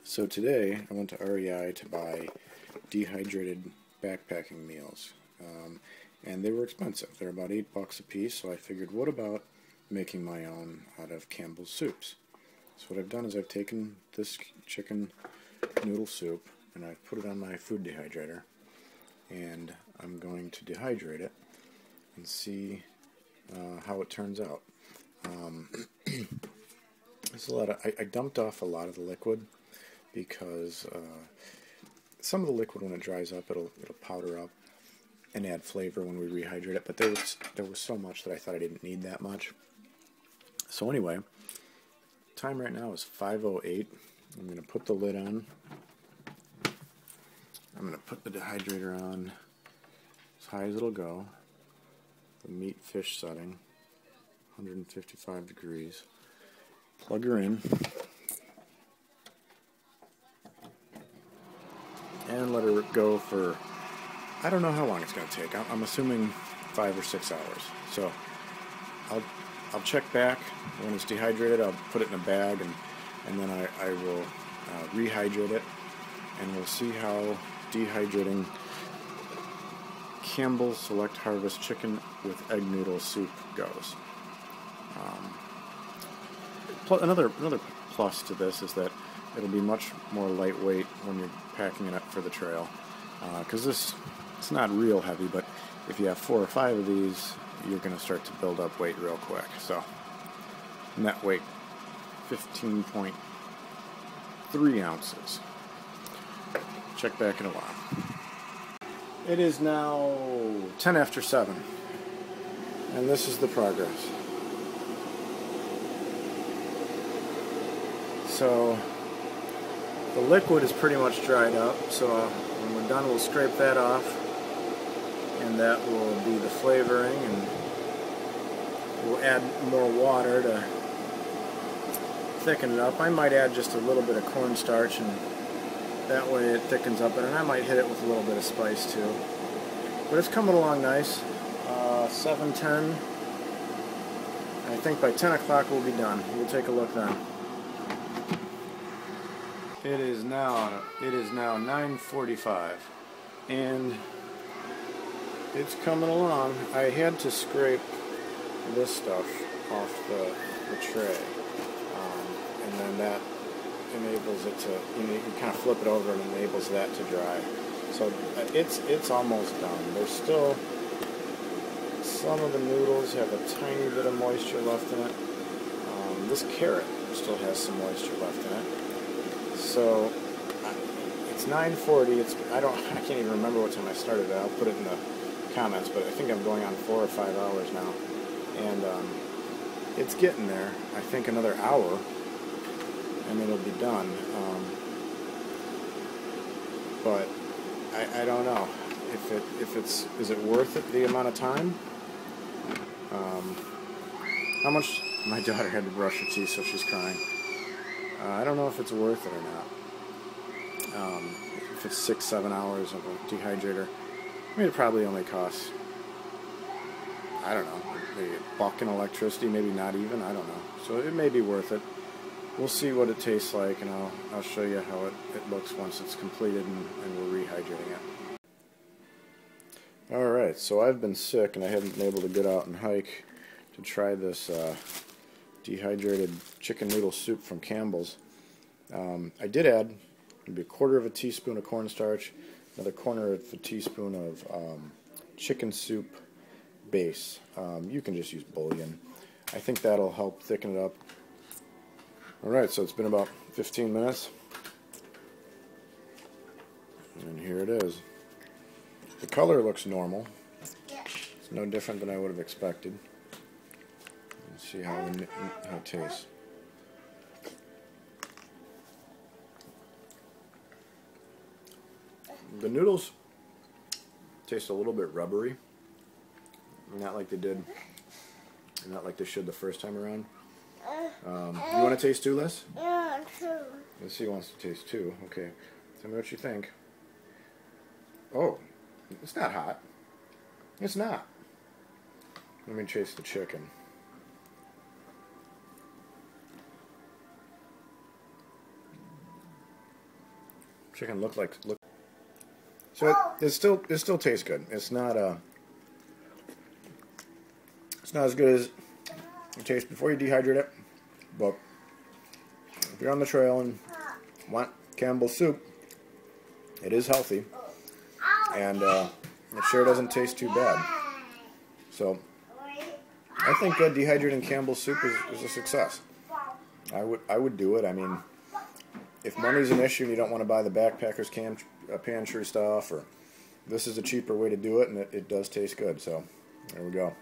So today I went to REI to buy dehydrated backpacking meals, and they were expensive. They're about $8 a piece, so I figured, what about making my own out of Campbell's soups? So what I've done is I've taken this chicken noodle soup and I've put it on my food dehydrator, and I'm going to dehydrate it and see how it turns out. There's a lot of, I dumped off a lot of the liquid because some of the liquid, when it dries up, it'll powder up and add flavor when we rehydrate it. But there was so much that I thought I didn't need that much. So anyway, time right now is 5:08. I'm going to put the lid on. I'm going to put the dehydrator on as high as it'll go. The meat fish setting, 155 degrees. Plug her in. And let her go for, I don't know how long it's going to take. I'm assuming 5 or 6 hours. So I'll check back when it's dehydrated. I'll put it in a bag, and then I will rehydrate it, and we'll see how dehydrating Campbell's Select Harvest Chicken with Egg Noodle Soup goes. Another plus to this is that it'll be much more lightweight when you're packing it up for the trail, because it's not real heavy, but if you have 4 or 5 of these, you're going to start to build up weight real quick. So net weight 15.3 ounces. Check back in a while. It is now 10 after 7, and this is the progress. So the liquid is pretty much dried up, so when we're done, we'll scrape that off, and that will be the flavoring, and we'll add more water to thicken it up. I might add just a little bit of cornstarch, and that way it thickens up, and I might hit it with a little bit of spice too. But it's coming along nice. 7:10. I think by 10 o'clock we'll be done. We'll take a look then. It is now 9:45, and it's coming along. I had to scrape this stuff off the tray, and then that enables it to, you can kind of flip it over and enables that to dry. So it's almost done. There's still some of the noodles have a tiny bit of moisture left in it. This carrot still has some moisture left in it. So it's 9:40. I can't even remember what time I started. I'll put it in the comments, but I think I'm going on 4 or 5 hours now, and it's getting there. I think another hour, and it'll be done. But I don't know is it worth it, the amount of time? How much? My daughter had to brush her teeth, so she's crying. I don't know if it's worth it or not. If it's 6-7 hours of a dehydrator, I mean, it probably only costs, I don't know, maybe $1 in electricity, maybe not even, I don't know. So it may be worth it. We'll see what it tastes like, and I'll show you how it looks once it's completed and we're rehydrating it. Alright, so I've been sick and I haven't been able to get out and hike to try this dehydrated chicken noodle soup from Campbell's. I did add maybe 1/4 teaspoon of cornstarch, another 1/4 teaspoon of chicken soup base. You can just use bouillon. I think that'll help thicken it up. Alright, so it's been about 15 minutes, and here it is. The color looks normal. It's no different than I would have expected. Let's see how it tastes. The noodles taste a little bit rubbery. Not like they did, not like they should the first time around. You want to taste too, Les? Yeah, too. Let's see, he wants to taste too. Okay. Tell me what you think. Oh, it's not hot. It's not. Let me taste the chicken. chicken look. So it still tastes good. It's not as good as it tastes before you dehydrate it, but if you're on the trail and want Campbell's soup, it is healthy, and it sure doesn't taste too bad. So I think dehydrating Campbell's soup is a success. I would do it. I mean, if money's an issue and you don't want to buy the Backpacker's Pantry stuff, or this is a cheaper way to do it, and it does taste good. So there we go.